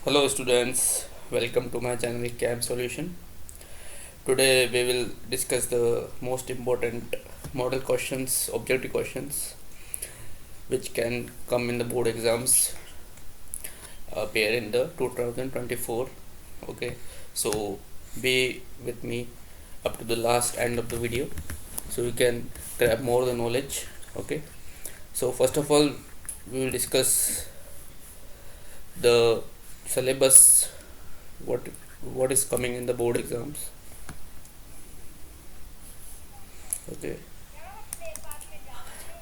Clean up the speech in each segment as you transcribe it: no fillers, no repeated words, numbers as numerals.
Hello students, welcome to my channel CAM Solution. Today we will discuss the most important model questions, objective questions which can come in the board exams appear in the 2024. Okay, so be with me up to the last end of the video so you can grab more the knowledge. Okay, so first of all we will discuss the syllabus, what is coming in the board exams. Okay,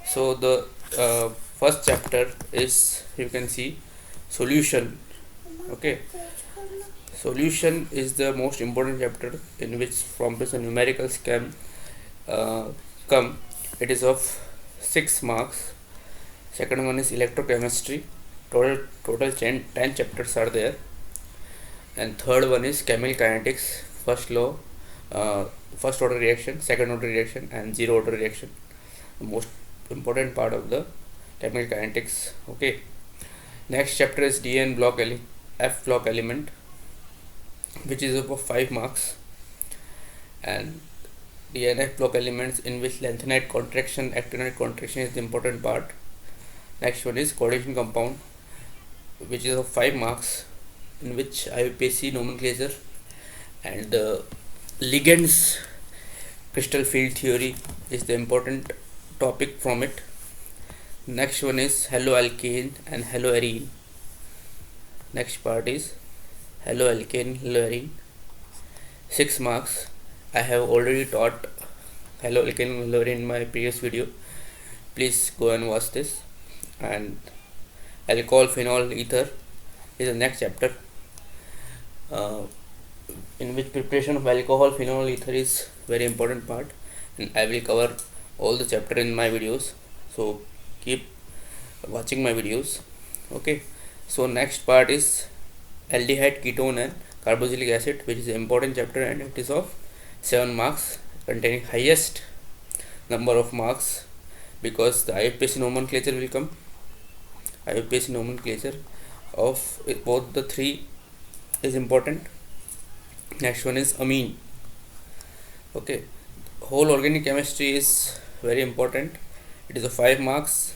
so the first chapter is, you can see, solution. Okay, solution is the most important chapter in which from this numericals can come. It is of 6 marks. Second one is electrochemistry. Total 10 chapters are there. And third one is chemical kinetics, first law, first order reaction, second order reaction, and zero order reaction. The most important part of the chemical kinetics. Okay, next chapter is DN block F block element, which is of 5 marks, and DNF block elements in which lengthenite contraction, actinide contraction is the important part. Next one is coordination compound, which is of 5 marks, in which RBSE nomenclature and the ligands crystal field theory is the important topic from it. Next one is haloalkane and haloarene. Next part is haloalkane, haloarene, 6 marks. I have already taught haloalkane and haloarene in my previous video. Please go and watch this. And alcohol phenol ether is the next chapter, in which preparation of alcohol phenol ether is very important part, and I will cover all the chapter in my videos, so keep watching my videos. Okay, so next part is aldehyde, ketone and carboxylic acid, which is an important chapter, and it is of 7 marks, containing highest number of marks, because the IUPAC nomenclature will come. IUPAC nomenclature of both the three is important. Next one is amine. Okay, whole organic chemistry is very important. It is a 5 marks,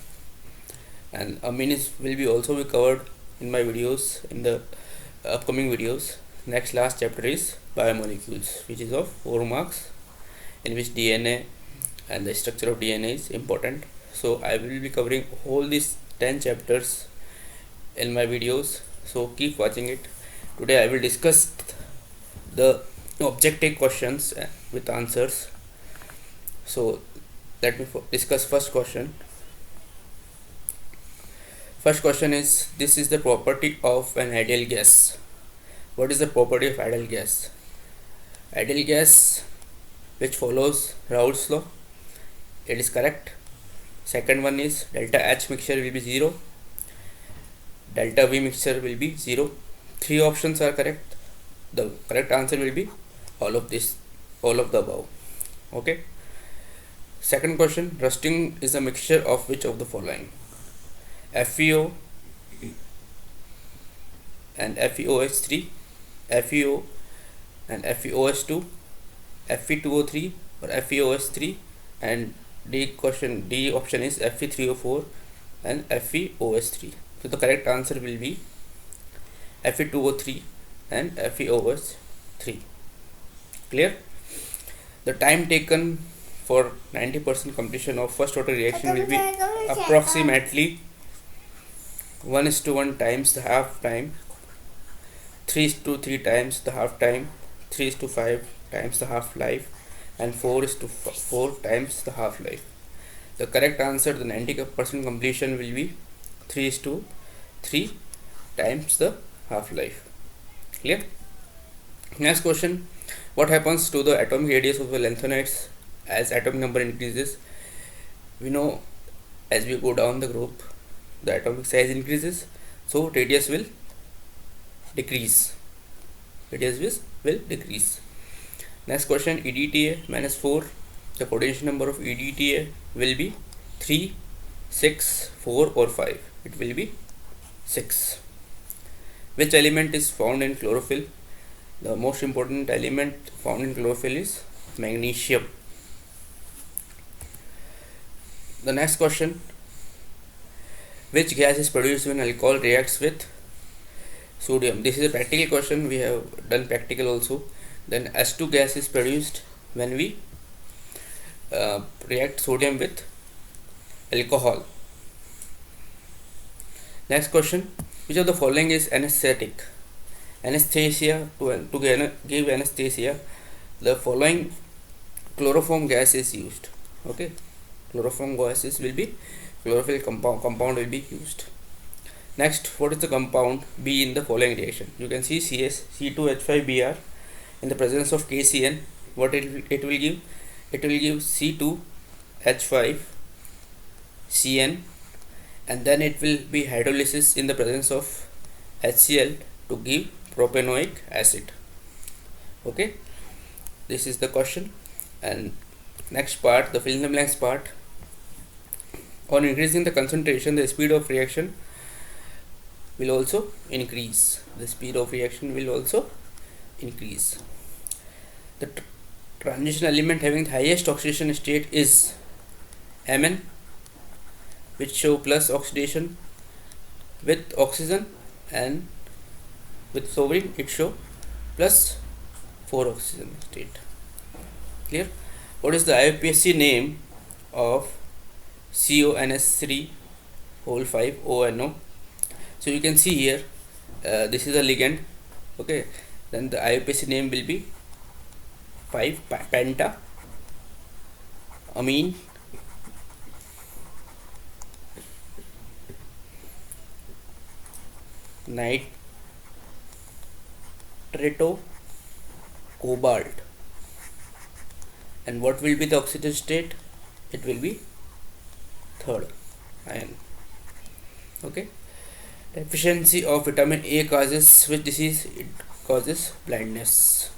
and amine will be also be covered in my videos, in the upcoming videos. Next last chapter is biomolecules, which is of 4 marks, in which DNA and the structure of DNA is important. So I will be covering all these 10 chapters in my videos, so keep watching it. Today I will discuss the objective questions with answers. So let me discuss first question. First question is, this is the property of an ideal gas. What is the property of ideal gas? Ideal gas which follows Raoult's law, it is correct. Second one is delta H mixture will be 0, delta V mixture will be 0. 3 options are correct. The correct answer will be all of this, all of the above. Okay. Second question, rusting is a mixture of which of the following? FeO and FeOH3, FeO and FeOH2, Fe2O3 or FeOH3, and D option is Fe3O4 and FeOH3. So the correct answer will be Fe2O3 and FeOH3. Clear? The time taken for 90% completion of first order reaction will be approximately 1:1 times the half time, 3:3 times the half time, 3:5 times the half life, and 4:4 times the half life. The correct answer, the 90% completion, will be 3:3 times the half life. Clear? Next question, what happens to the atomic radius of the lanthanides as atomic number increases? We know as we go down the group, the atomic size increases, so radius will decrease. Will decrease. Next question, EDTA minus 4, the coordination number of EDTA will be 3, 6, 4 or 5. It will be 6. Which element is found in chlorophyll? The most important element found in chlorophyll is magnesium. The next question, which gas is produced when alcohol reacts with sodium? This is a practical question. We have done practical also. Then S2 gas is produced when we react sodium with alcohol. Next question, which of the following is anesthetic? Anesthesia, to give anesthesia, the following chloroform gas is used. Okay, chloroform gases will be chlorophyll compound will be used. Next, what is the compound B in the following reaction? You can see CS C2H5Br in the presence of KCN. What it will give? It will give C2H5CN, and then it will be hydrolysis in the presence of HCl to give propanoic acid. Okay, this is the question. And next part, the fill in the blanks part. On increasing the concentration, the speed of reaction will also increase. The speed of reaction will also increase. The transition element having the highest oxidation state is Mn, which show plus oxidation with oxygen, and with sovereign it show plus 4 oxygen state. Clear? What is the IUPAC name of CONS3 whole 5 ONO? So you can see here, this is a ligand. Okay, then the IUPAC name will be 5 penta amine nitrato cobalt. And what will be the oxidation state? It will be third ion. Okay, deficiency of vitamin A causes which disease? It causes blindness.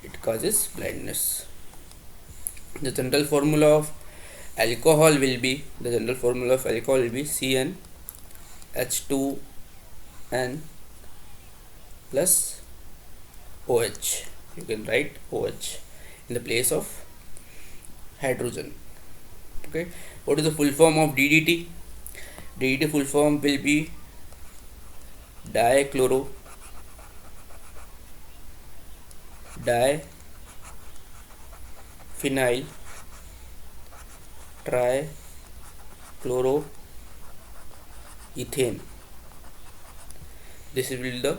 It causes blindness. The general formula of alcohol will be CnH2n plus OH. You can write OH in the place of hydrogen. Okay, what is the full form of DDT? DDT full form will be diphenyl trichloroethane. This will be the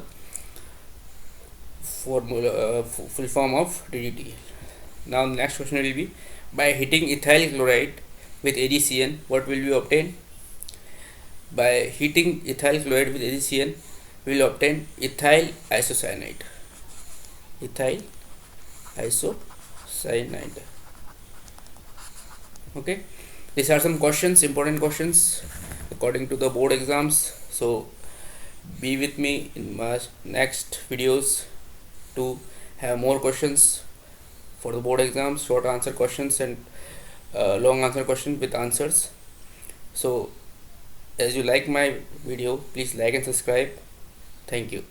formula, full form of DDT. Now next question will be, by heating ethyl chloride with AgCN, what will we obtain? By heating ethyl chloride with AgCN, we will obtain ethyl isocyanide. Okay, these are some questions, important questions according to the board exams. So be with me in my next videos to have more questions for the board exams, short answer questions and long answer question with answers. So as you like my video, please like and subscribe. Thank you.